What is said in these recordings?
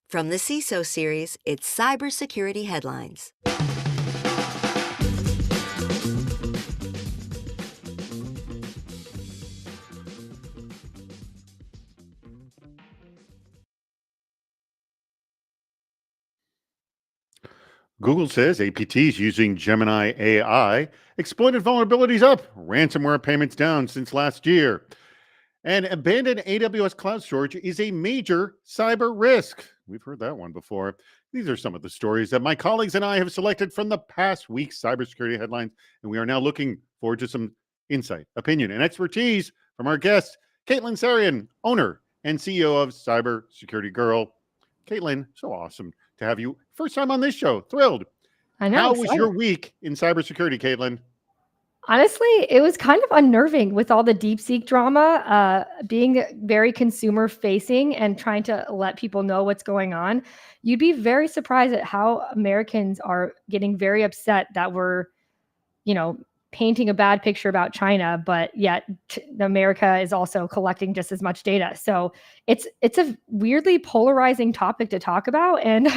From the CISO Series, it's Cybersecurity Headlines. Google says APTs using Gemini AI exploited vulnerabilities up, ransomware payments down since last year. And abandoned AWS cloud storage is a major cyber risk. We've heard that one before. These are some of the stories that my colleagues and I have selected from the past week's cybersecurity headlines, and we are now looking forward to some insight, opinion, and expertise from our guest, Caitlin Sarian, owner and CEO of Cybersecurity Girl. Caitlin, so awesome to have you. First time on this show. Thrilled. I know. How was excited. your week in cybersecurity, Caitlin? Honestly, it was kind of unnerving with all the DeepSeek drama, being very consumer facing and trying to let people know what's going on. You'd be very surprised at how Americans are getting very upset that we're, painting a bad picture about China, but yet America is also collecting just as much data. So it's a weirdly polarizing topic to talk about, and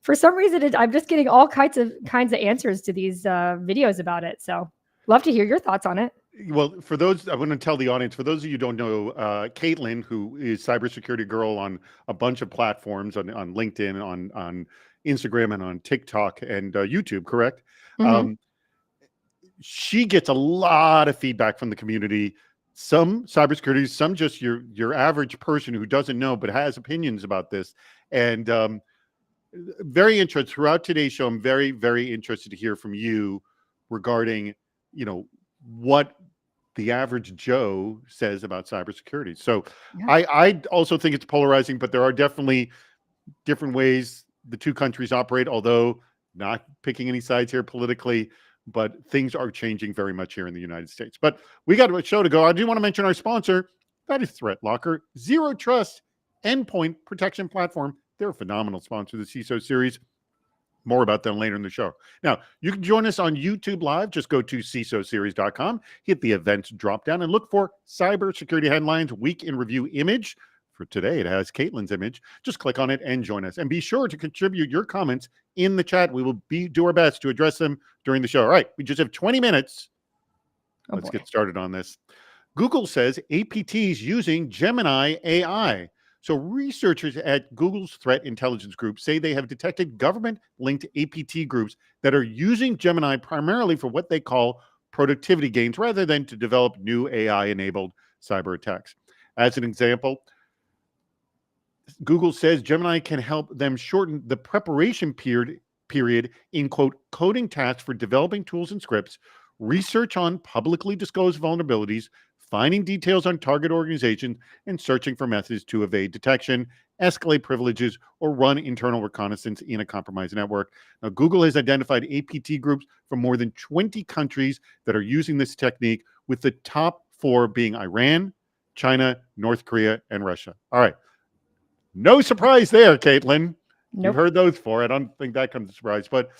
for some reason, I'm just getting all kinds of answers to these videos about it. So love to hear your thoughts on it. Well, for those, I want to tell the audience, for those of you who don't know, Caitlin, who is Cybersecurity Girl on a bunch of platforms, on LinkedIn, on Instagram, and on TikTok and YouTube, correct? Mhm. She gets a lot of feedback from the community. Some cybersecurity, some just your average person who doesn't know but has opinions about this. And very interested throughout today's show. I'm very, very interested to hear from you regarding, what the average Joe says about cybersecurity. So Yeah. I also think it's polarizing, but there are definitely different ways the two countries operate, although not picking any sides here politically, but things are changing very much here in the United States. But we got a show to go. I do want to mention our sponsor. That is ThreatLocker, zero trust endpoint protection platform. They're a phenomenal sponsor of the CISO series. More about them later in the show. Now, you can join us on YouTube Live. Just go to CISOseries.com, hit the events drop down, and look for Cybersecurity Headlines Week in Review image. For today, it has Caitlin's image. Just click on it and join us. And be sure to contribute your comments in the chat. We will do our best to address them during the show. All right, we just have 20 minutes. Let's get started on this. Google says APTs using Gemini AI. So researchers at Google's threat intelligence group say they have detected government-linked APT groups that are using Gemini primarily for what they call productivity gains rather than to develop new AI-enabled cyber attacks. As an example, Google says Gemini can help them shorten the preparation period in, quote, coding tasks for developing tools and scripts, research on publicly disclosed vulnerabilities, finding details on target organizations, and searching for methods to evade detection, escalate privileges, or run internal reconnaissance in a compromised network. Now, Google has identified APT groups from more than 20 countries that are using this technique, with the top 4 being Iran, China, North Korea, and Russia. All right. No surprise there, Caitlin. Nope. You've heard those 4. I don't think that comes as a surprise, but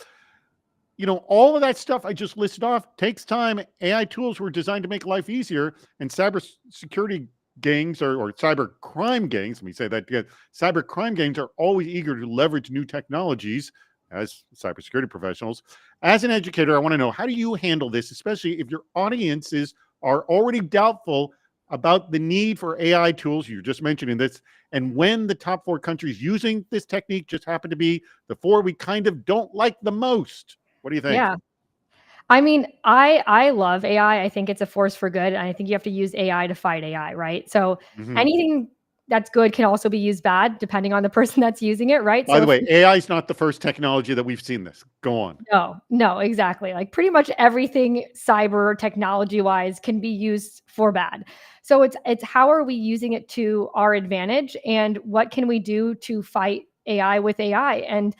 all of that stuff I just listed off takes time. AI tools were designed to make life easier, and cybersecurity gangs or cyber crime gangs, let me say that again, cyber crime gangs are always eager to leverage new technologies as cybersecurity professionals. As an educator, I want to know, how do you handle this, especially if your audiences are already doubtful about the need for AI tools? You're just mentioning this. And when the top 4 countries using this technique just happen to be the 4 we kind of don't like the most. What do you think? Yeah. I mean, I love AI. I think it's a force for good. And I think you have to use AI to fight AI, right? So anything that's good can also be used bad, depending on the person that's using it, right? By the way, AI is not the first technology that we've seen this. Go on. No, exactly. Like pretty much everything cyber technology wise can be used for bad. So it's how are we using it to our advantage, and what can we do to fight AI with AI? And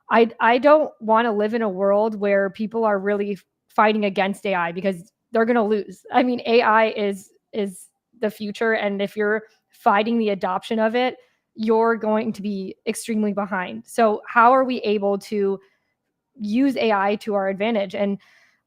I don't want to live in a world where people are really fighting against AI, because they're going to lose. I mean, AI is the future, and if you're fighting the adoption of it, you're going to be extremely behind. So how are we able to use AI to our advantage? And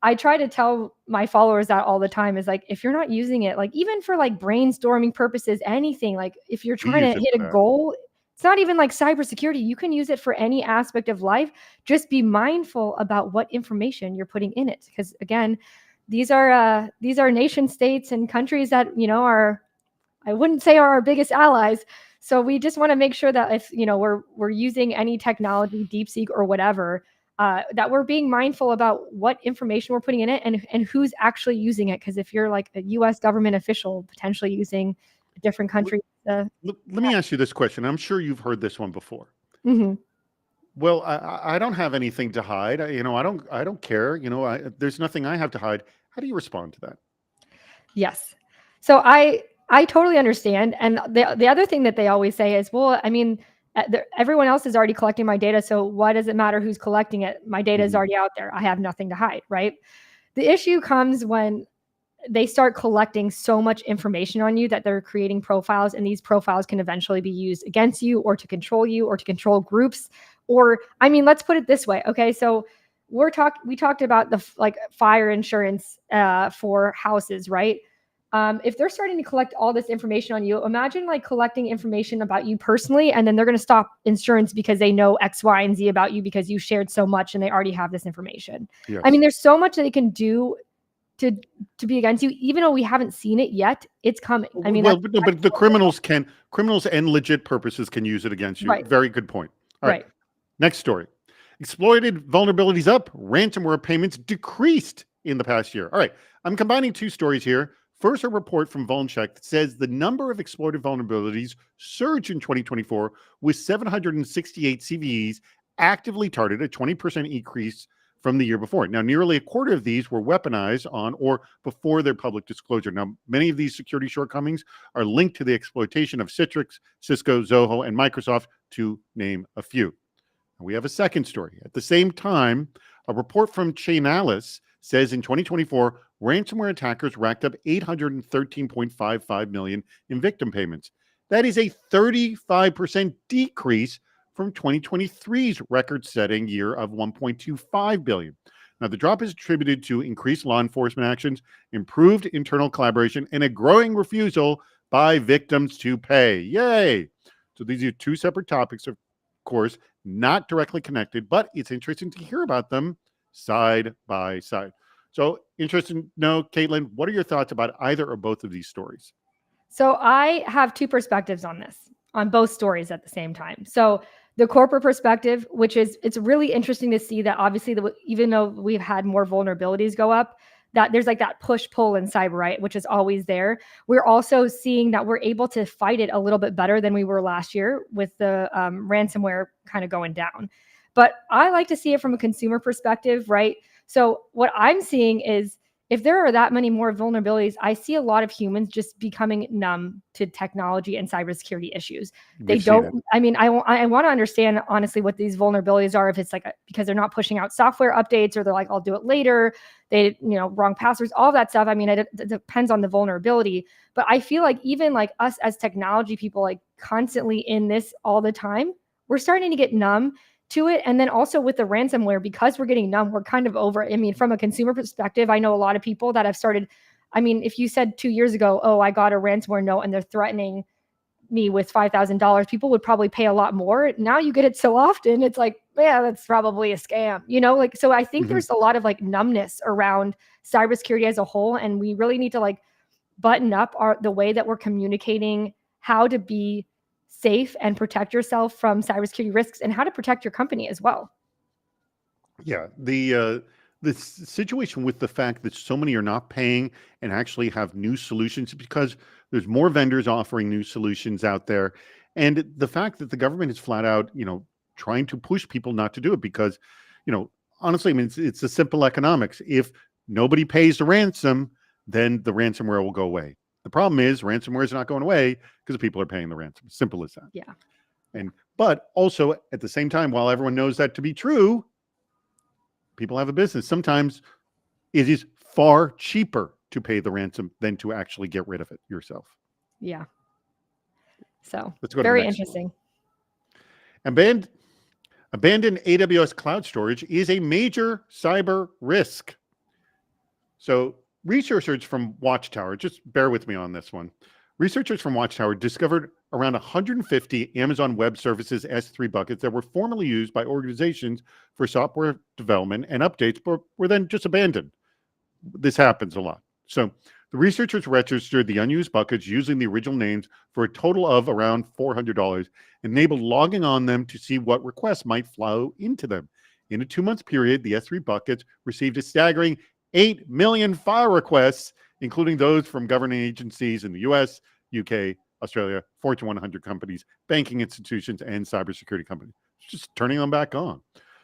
I try to tell my followers that all the time, is like, if you're not using it, like even for like brainstorming purposes, anything, like if you're trying to hit a goal, It's not even like cybersecurity. You can use it for any aspect of life. Just be mindful about what information you're putting in it. Because again, these are nation states and countries that, are, I wouldn't say are our biggest allies. So we just want to make sure that if, we're using any technology, DeepSeek or whatever, that we're being mindful about what information we're putting in it and who's actually using it. Because if you're like a U.S. government official potentially using a different country. Let me ask you this question. I'm sure you've heard this one before. Mm-hmm. Well, I don't have anything to hide. I don't care. There's nothing I have to hide. How do you respond to that? Yes. So I totally understand. And the other thing that they always say is, well, I mean, everyone else is already collecting my data. So why does it matter who's collecting it? My data is already out there. I have nothing to hide, right? The issue comes when they start collecting so much information on you that they're creating profiles, and these profiles can eventually be used against you or to control groups. Or, I mean, let's put it this way. Okay. So we talked about the fire insurance for houses, right? If they're starting to collect all this information on you, imagine like collecting information about you personally, and then they're going to stop insurance because they know X, Y, and Z about you because you shared so much and they already have this information. Yes. I mean, there's so much that they can do to be against you, even though we haven't seen it yet. It's coming. I mean, well, but the criminals and legit purposes can use it against you. Right. Very good point. All right. Right. Next story. Exploited vulnerabilities up. Ransomware payments decreased in the past year. All right. I'm combining two stories here. First, a report from VulnCheck that says the number of exploited vulnerabilities surged in 2024 with 768 CVEs actively targeted, a 20% increase from the year before. Now, nearly a quarter of these were weaponized on or before their public disclosure. Now, many of these security shortcomings are linked to the exploitation of Citrix, Cisco, Zoho, and Microsoft, to name a few. We have a second story. At the same time, a report from Chainalysis says in 2024, ransomware attackers racked up $813.55 million in victim payments. That is a 35% decrease from 2023's record-setting year of $1.25 billion. Now, the drop is attributed to increased law enforcement actions, improved internal collaboration, and a growing refusal by victims to pay. Yay! So these are two separate topics, of course, not directly connected, but it's interesting to hear about them side by side. So interesting to know, Caitlin, what are your thoughts about either or both of these stories? So I have two perspectives on this, on both stories at the same time. So the corporate perspective, which is, it's really interesting to see that obviously even though we've had more vulnerabilities go up, that there's like that push-pull in cyber, right, which is always there. We're also seeing that we're able to fight it a little bit better than we were last year with the ransomware kind of going down. But I like to see it from a consumer perspective, right? So what I'm seeing is, if there are that many more vulnerabilities, I see a lot of humans just becoming numb to technology and cybersecurity issues. They don't, I mean, I want to understand honestly what these vulnerabilities are. If it's like because they're not pushing out software updates, or they're like, I'll do it later. They, wrong passwords, all that stuff. I mean, it depends on the vulnerability. But I feel like even like us as technology people, like constantly in this all the time, we're starting to get numb to it. And then also with the ransomware, because we're getting numb, we're kind of over. I mean, from a consumer perspective, I know a lot of people that have started. I mean, if you said 2 years ago, oh, I got a ransomware note and they're threatening me with $5,000, people would probably pay a lot more. Now you get it so often, it's like, yeah, that's probably a scam, so I think there's a lot of like numbness around cybersecurity as a whole. And we really need to like button up the way that we're communicating how to be safe and protect yourself from cybersecurity risks, and how to protect your company as well. Yeah, the situation with the fact that so many are not paying and actually have new solutions, because there's more vendors offering new solutions out there, and the fact that the government is flat out, trying to push people not to do it, because, honestly, I mean, it's a simple economics. If nobody pays the ransom, then the ransomware will go away. The problem is ransomware is not going away because people are paying the ransom. Simple as that. Yeah. But also at the same time, while everyone knows that to be true, people have a business. Sometimes it is far cheaper to pay the ransom than to actually get rid of it yourself. Yeah. So let's go very to the next interesting. One. Abandoned AWS cloud storage is a major cyber risk. So researchers from Watchtower, just bear with me on this one. Researchers from Watchtower discovered around 150 Amazon Web Services S3 buckets that were formerly used by organizations for software development and updates, but were then just abandoned. This happens a lot. So the researchers registered the unused buckets using the original names for a total of around $400, enabled logging on them to see what requests might flow into them. In a 2-month period, the S3 buckets received a staggering 8 million file requests, including those from government agencies in the US, UK, Australia, Fortune 100 companies, banking institutions, and cybersecurity companies. Just turning them back on.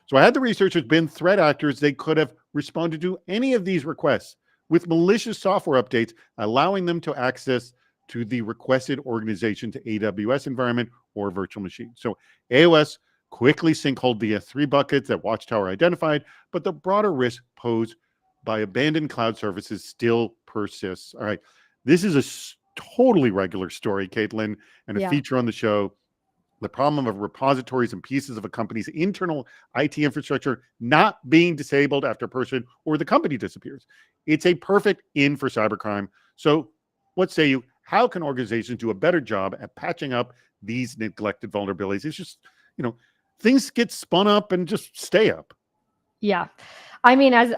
So had the researchers been threat actors, they could have responded to any of these requests with malicious software updates, allowing them to access to the requested organization's AWS environment or virtual machine. So AOS quickly sinkholed the S3 buckets that Watchtower identified, but the broader risk posed by abandoned cloud services still persists. All right, this is a totally regular story, Caitlin, and a feature on the show. The problem of repositories and pieces of a company's internal IT infrastructure not being disabled after a person or the company disappears. It's a perfect in for cybercrime. So what say you? How can organizations do a better job at patching up these neglected vulnerabilities? It's just, things get spun up and just stay up. Yeah. I mean, as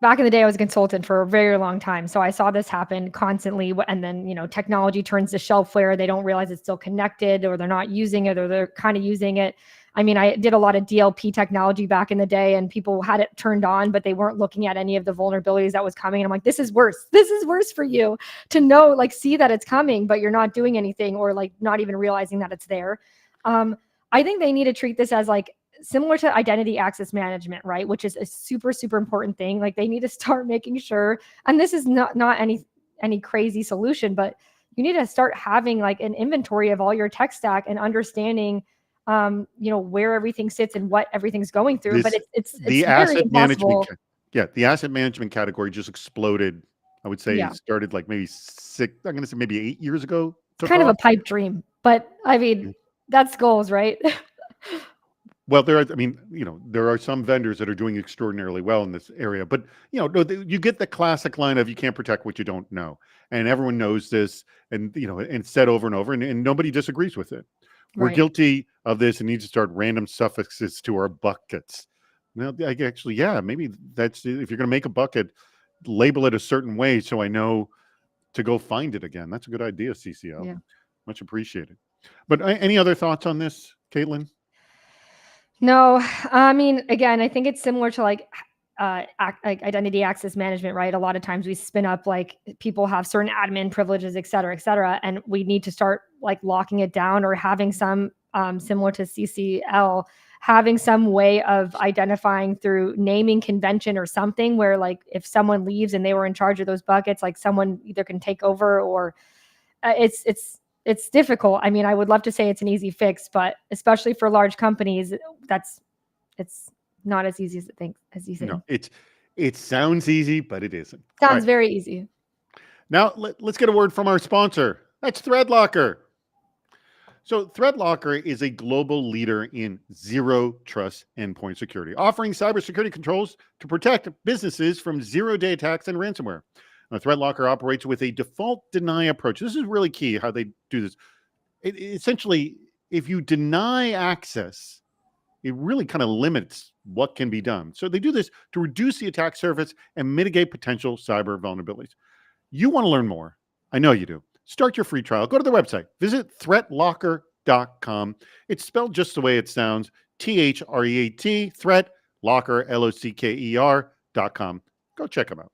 back in the day, I was a consultant for a very long time. So I saw this happen constantly. And then, technology turns to shelfware. They don't realize it's still connected, or they're not using it, or they're kind of using it. I mean, I did a lot of DLP technology back in the day, and people had it turned on, but they weren't looking at any of the vulnerabilities that was coming. And I'm like, this is worse. This is worse for you to know, see that it's coming, but you're not doing anything, or not even realizing that it's there. I think they need to treat this as similar to identity access management, right? Which is a super, super important thing. They need to start making sure, and this is not any crazy solution, but you need to start having an inventory of all your tech stack and understanding, where everything sits and what everything's going through. But it's the asset management. The asset management category just exploded. I would say it started maybe I'm going to say maybe 8 years ago. It's kind of a pipe dream, but I mean, that's goals, right? Well, there are some vendors that are doing extraordinarily well in this area, but you get the classic line of you can't protect what you don't know, and everyone knows this, and and said over and over, and nobody disagrees with it. We're guilty of this and need to start random suffixes to our buckets. Now, maybe that's, if you're going to make a bucket, label it a certain way so I know to go find it again. That's a good idea, CCL. Yeah. Much appreciated. But any other thoughts on this, Caitlin? No, I mean, again, I think it's similar to identity access management, right? A lot of times we spin up people have certain admin privileges, et cetera, and we need to start locking it down, or having some similar to CCL, having some way of identifying through naming convention or something where if someone leaves and they were in charge of those buckets, someone either can take over, or it's difficult. I mean, I would love to say it's an easy fix, but especially for large companies, it's not as easy as you think. No, it sounds easy, but it isn't. Sounds very easy. Now let's get a word from our sponsor. That's ThreatLocker. So ThreatLocker is a global leader in zero trust endpoint security, offering cybersecurity controls to protect businesses from zero-day attacks and ransomware. Now, ThreatLocker operates with a default deny approach. This is really key how they do this. Essentially, if you deny access, it really kind of limits what can be done. So they do this to reduce the attack surface and mitigate potential cyber vulnerabilities. You want to learn more? I know you do. Start your free trial. Go to their website. Visit threatlocker.com. It's spelled just the way it sounds. THREAT, Threat, Locker, LOCKER.com. Go check them out.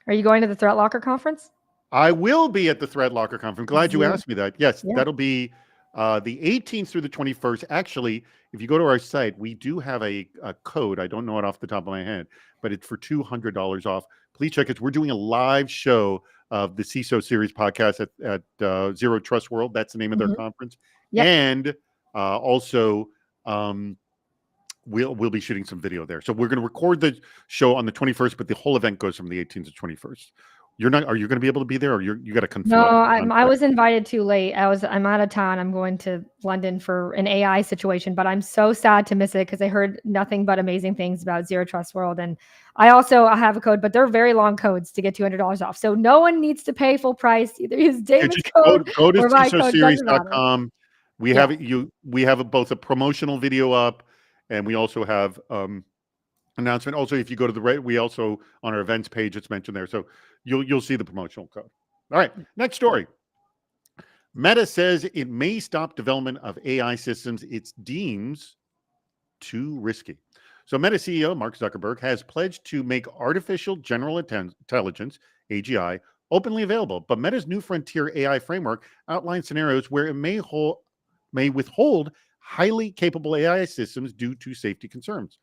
Are you going to the ThreatLocker conference? I will be at the ThreatLocker conference. Glad you asked me that. Yes, that'll be the 18th through the 21st. Actually, if you go to our site, we do have a code. I don't know it off the top of my head, but it's for $200 off. Please check it. We're doing a live show of the CISO Series podcast at Zero Trust World. That's the name of their conference. Yep. And also, we'll be shooting some video there. So we're going to record the show on the 21st, but the whole event goes from the 18th to 21st. You're not. Are you going to be able to be there, or you got to No, conflict? I was invited too late. I'm out of town. I'm going to London for an AI situation, but I'm so sad to miss it because I heard nothing but amazing things about Zero Trust World. And I have a code, but they're very long codes to get $200 off. So no one needs to pay full price. Either use Yeah, David's just code go to or my code. Doesn't matter. CISOseries.com. We Yeah. have we have both a promotional video up, and we also have announcement. Also, if you go to we also on our events page, it's mentioned there, so you'll see the promotional code. All right, next story. Meta says it may stop development of AI systems it deems too risky. So Meta CEO Mark Zuckerberg has pledged to make artificial general intelligence, AGI, openly available. But Meta's new frontier AI framework outlines scenarios where it may withhold highly capable AI systems due to safety concerns.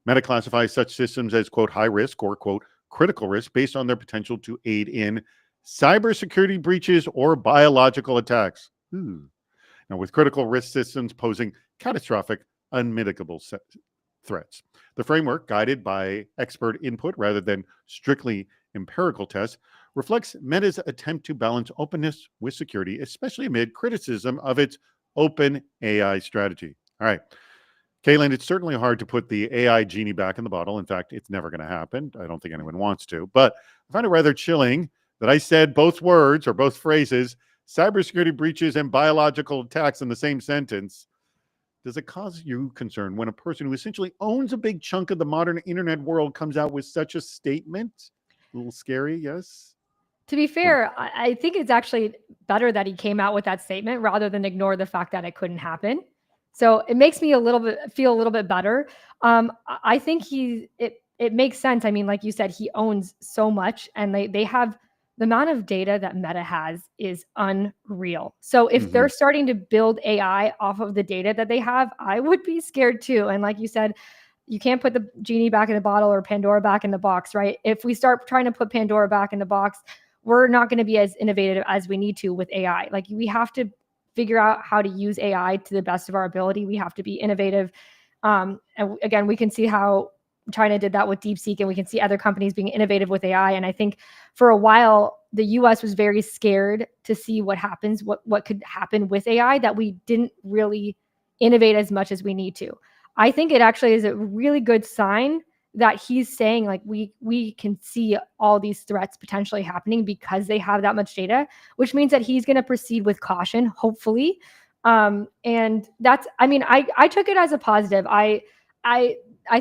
Meta classifies such systems as, quote, high risk or, quote, critical risk based on their potential to aid in cybersecurity breaches or biological attacks. Now, with critical risk systems posing catastrophic, unmitigable threats. The framework, guided by expert input rather than strictly empirical tests, reflects Meta's attempt to balance openness with security, especially amid criticism of its open AI strategy. All right. Caitlin, it's certainly hard to put the AI genie back in the bottle. In fact, it's never going to happen. I don't think anyone wants to. But I find it rather chilling that I said both words or both phrases, cybersecurity breaches and biological attacks, in the same sentence. Does it cause you concern when a person who essentially owns a big chunk of the modern internet world comes out with such a statement? A little scary, yes? To be fair, I think it's actually better that he came out with that statement rather than ignore the fact that it couldn't happen. So it makes me feel a little bit better. I think it makes sense. I mean, like you said, he owns so much, and they have the amount of data that Meta has is unreal. So if they're starting to build AI off of the data that they have, I would be scared too. And like you said, you can't put the genie back in the bottle or Pandora back in the box, right? If we start trying to put Pandora back in the box, we're not going to be as innovative as we need to with AI. Like, we have to figure out how to use AI to the best of our ability. We have to be innovative. And again, we can see how China did that with DeepSeek, and we can see other companies being innovative with AI. And I think for a while, the US was very scared to see what happens, what could happen with AI, that we didn't really innovate as much as we need to. I think it actually is a really good sign that he's saying, like, we can see all these threats potentially happening because they have that much data, which means that he's going to proceed with caution, hopefully. And that's, I mean, I took it as a positive. I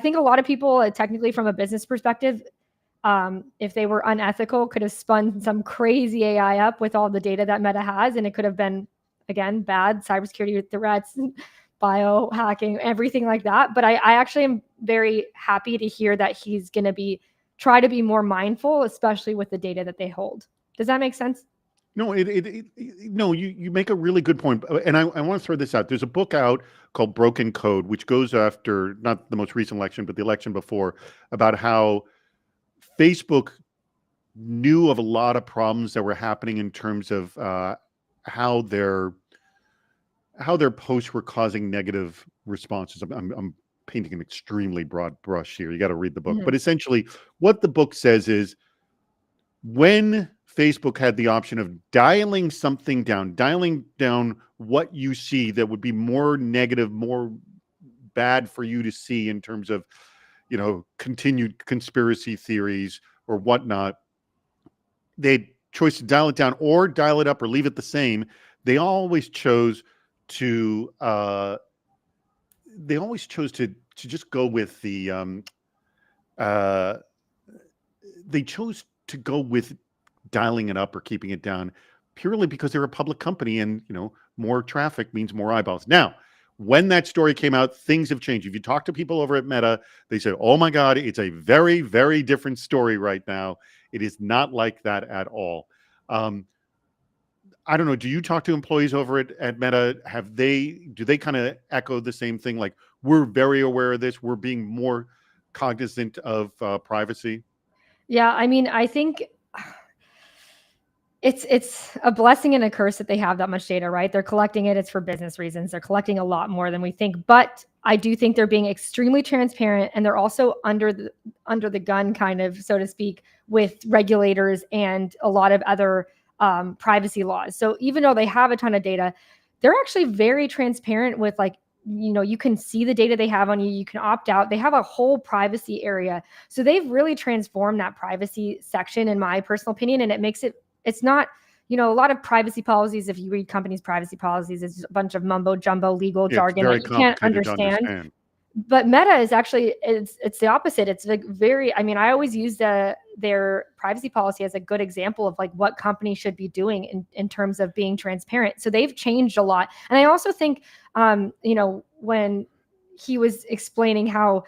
think a lot of people, technically from a business perspective, if they were unethical, could have spun some crazy AI up with all the data that Meta has, and it could have been, again, bad cybersecurity threats, biohacking, everything like that. But I actually am very happy to hear that he's going to try to be more mindful, especially with the data that they hold. Does that make sense? No, no, you make a really good point. And I want to throw this out. There's a book out called Broken Code, which goes after not the most recent election, but the election before, about how Facebook knew of a lot of problems that were happening in terms of how their posts were causing negative responses. I'm painting an extremely broad brush here. You got to read the book. But essentially, what the book says is, when Facebook had the option of dialing down what you see that would be more negative, more bad for you to see in terms of, continued conspiracy theories or whatnot, they had choice to dial it down or dial it up or leave it the same. They always chose to just go with the they chose to go with dialing it up or keeping it down, purely because they're a public company, and more traffic means more eyeballs. Now, when that story came out, things have changed. If you talk to people over at Meta, they say, oh my God, it's a very, very different story right now. It is not like that at all. I don't know. Do you talk to employees over at Meta? Do they kind of echo the same thing? Like, we're very aware of this. We're being more cognizant of privacy. Yeah. I mean, I think it's a blessing and a curse that they have that much data, right? They're collecting it. It's for business reasons. They're collecting a lot more than we think. But I do think they're being extremely transparent, and they're also under the gun, kind of, so to speak, with regulators and a lot of other privacy laws. So even though they have a ton of data, they're actually very transparent with, like, you can see the data they have on you. You can opt out. They have a whole privacy area. So they've really transformed that privacy section, in my personal opinion, and it makes it's not, a lot of privacy policies, if you read companies' privacy policies, it's a bunch of mumbo jumbo legal Yeah, it's jargon very that you can't complicated to understand. understand. But Meta is actually, it's the opposite. It's like I always use their privacy policy as a good example of like what companies should be doing in terms of being transparent. So they've changed a lot. And I also think, when he was explaining how,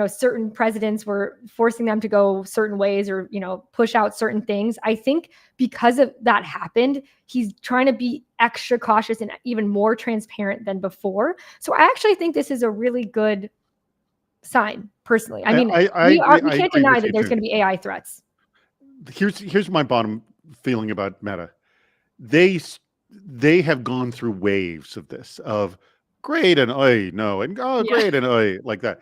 certain presidents were forcing them to go certain ways, or, push out certain things, I think because of that happened, he's trying to be extra cautious and even more transparent than before. So I actually think this is a really good sign, personally. I mean, I agree. we I can't agree deny with that you there's too. going to be AI threats. Here's my bottom feeling about Meta. They have gone through waves of this, of great and no, and Yeah. great and like that.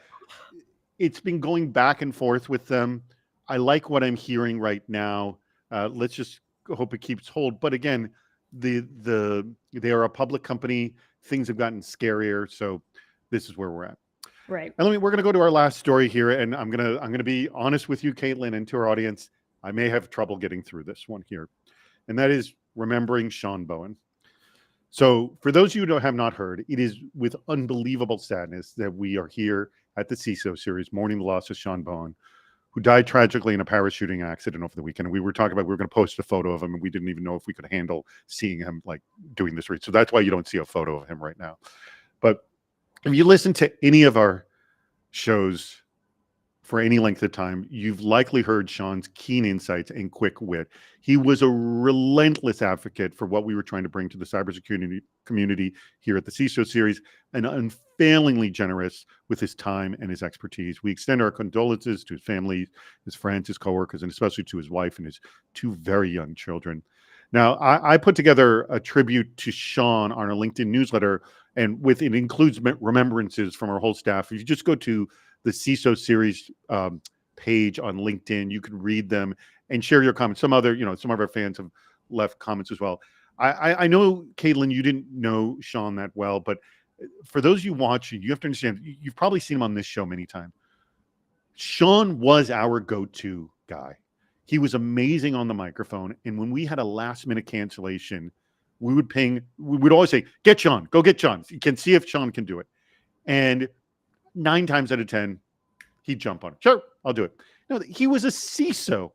It's been going back and forth with them. I like what I'm hearing right now. Let's just hope it keeps hold. But again, they are a public company. Things have gotten scarier, so this is where we're at. Right. And we're going to go to our last story here, and I'm gonna be honest with you, Caitlin, and to our audience. I may have trouble getting through this one here, and that is remembering Shawn Bowen. So, for those of you who have not heard, it is with unbelievable sadness that we are here at the CISO Series mourning the loss of Shawn Bowen, who died tragically in a parachuting accident over the weekend. And we were talking about we were going to post a photo of him, and we didn't even know if we could handle seeing him like doing this read. So that's why you don't see a photo of him right now. But if you listen to any of our shows for any length of time, you've likely heard Shawn's keen insights and quick wit. He was a relentless advocate for what we were trying to bring to the cybersecurity community here at the CISO Series, and unfailingly generous with his time and his expertise. We extend our condolences to his family, his friends, his coworkers, and especially to his wife and his two very young children. Now, I put together a tribute to Shawn on our LinkedIn newsletter, and it includes remembrances from our whole staff. If you just go to the CISO Series page on LinkedIn, you can read them and share your comments. Some of our fans have left comments as well. I know, Caitlin, you didn't know Shawn that well, but for those of you watching, you have to understand, you've probably seen him on this show many times. Shawn was our go-to guy. He was amazing on the microphone. And when we had a last-minute cancellation, we would always say, get Shawn, go get Shawn. You can see if Shawn can do it. And 9 times out of 10, he'd jump on it. Sure, I'll do it. No, he was a CISO.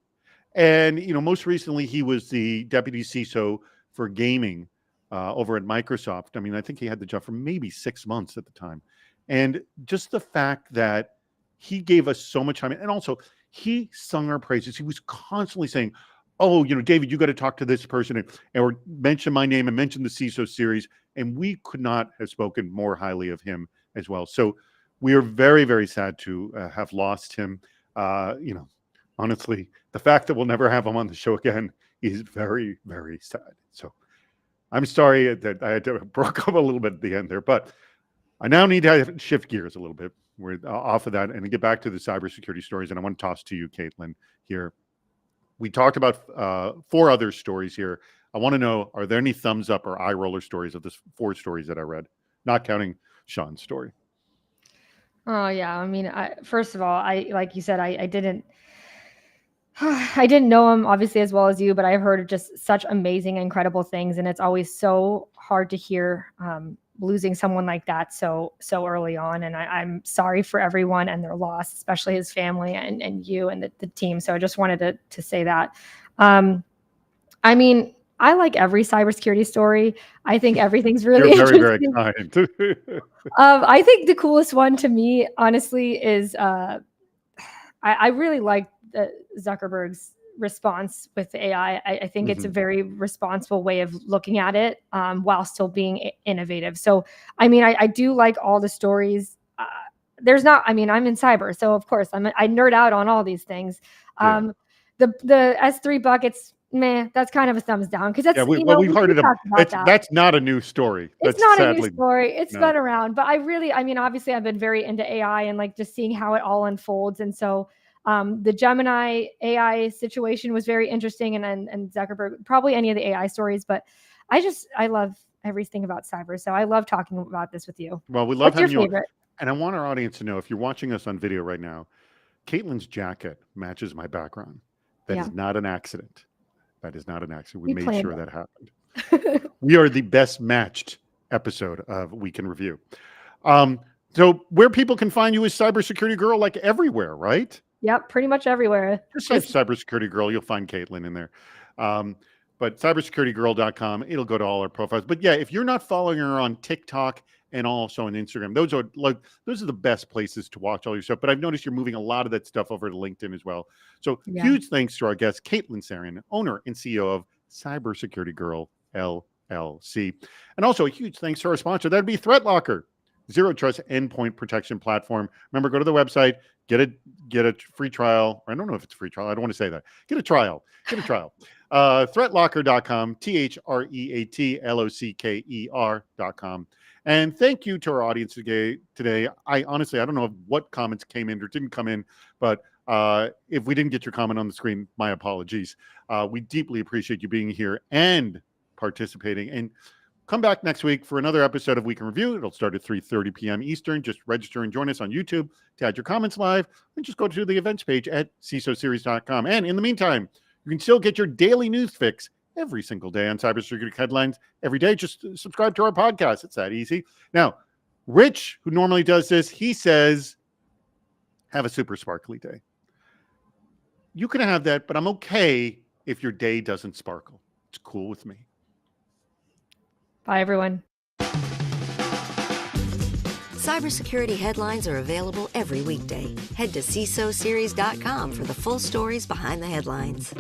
And, most recently, he was the deputy CISO for gaming over at Microsoft. I mean, I think he had the job for maybe 6 months at the time. And just the fact that he gave us so much time. And also, he sung our praises. He was constantly saying, oh, David, you got to talk to this person, or mention my name and mention the CISO Series. And we could not have spoken more highly of him as well. So we are very, very sad to have lost him. Honestly, the fact that we'll never have him on the show again is very, very sad. So I'm sorry that I had to broke up a little bit at the end there, but I now need to shift gears a little bit. We're off of that and get back to the cybersecurity stories. And I want to toss to you, Caitlin, here. We talked about 4 other stories here. I want to know, are there any thumbs up or eye roller stories of the 4 stories that I read, not counting Shawn's story? Oh yeah. I mean, first of all, like you said, I didn't I didn't know him obviously as well as you, but I've heard just such amazing, incredible things. And it's always so hard to hear losing someone like that so early on. And I'm sorry for everyone and their loss, especially his family and you and the team. So I just wanted to say that. I mean, I like every cybersecurity story. I think everything's really You're very, very interesting. kind. I think the coolest one to me, honestly, is I really like Zuckerberg's response with AI. I think it's a very responsible way of looking at it while still being innovative. So, I mean, I do like all the stories. I'm in cyber, so of course I nerd out on all these things. Yeah. The S3 buckets, meh, that's kind of a thumbs down because that's, Yeah, you know, we've we heard do it. talk about that. That's not a new story. It's That's not a new sadly story. It's no. been around, but I mean, obviously I've been very into AI and like just seeing how it all unfolds. And so the Gemini AI situation was very interesting, and Zuckerberg, probably any of the AI stories, but I love everything about cyber. So I love talking about this with you. Well, we love What's your having you on. favorite? And I want our audience to know, if you're watching us on video right now, Caitlin's jacket matches my background. That Yeah, is not an accident. That is not an accident. We we made planned sure that happened. it. We are the best matched episode of Week in Review. So where people can find you is Cybersecurity Girl, like everywhere, right? Yep, pretty much everywhere. Just type Cybersecurity Girl, you'll find Caitlin in there. But cybersecurity.girl.com, it'll go to all our profiles. But yeah, if you're not following her on TikTok and also on Instagram, those are the best places to watch all your stuff. But I've noticed you're moving a lot of that stuff over to LinkedIn as well. So Yeah. huge thanks to our guest, Caitlin Sarian, owner and CEO of Cybersecurity Girl LLC. And also a huge thanks to our sponsor, that'd be ThreatLocker, Zero Trust endpoint protection platform. Remember, go to the website, get a free trial. I don't know if it's a free trial. I don't want to say that. Get a trial. Threatlocker.com, ThreatLocker.com. And thank you to our audience today. I honestly, I don't know what comments came in or didn't come in, but if we didn't get your comment on the screen, my apologies. We deeply appreciate you being here and participating. And come back next week for another episode of Week in Review. It'll start at 3:30 p.m. Eastern. Just register and join us on YouTube to add your comments live, and just go to the events page at CISOseries.com. And in the meantime, you can still get your daily news fix every single day on cybersecurity headlines every day. Just subscribe to our podcast. It's that easy. Now, Rich, who normally does this, he says, have a super sparkly day. You can have that, but I'm okay if your day doesn't sparkle. It's cool with me. Bye, everyone. Cybersecurity headlines are available every weekday. Head to CISOSeries.com for the full stories behind the headlines.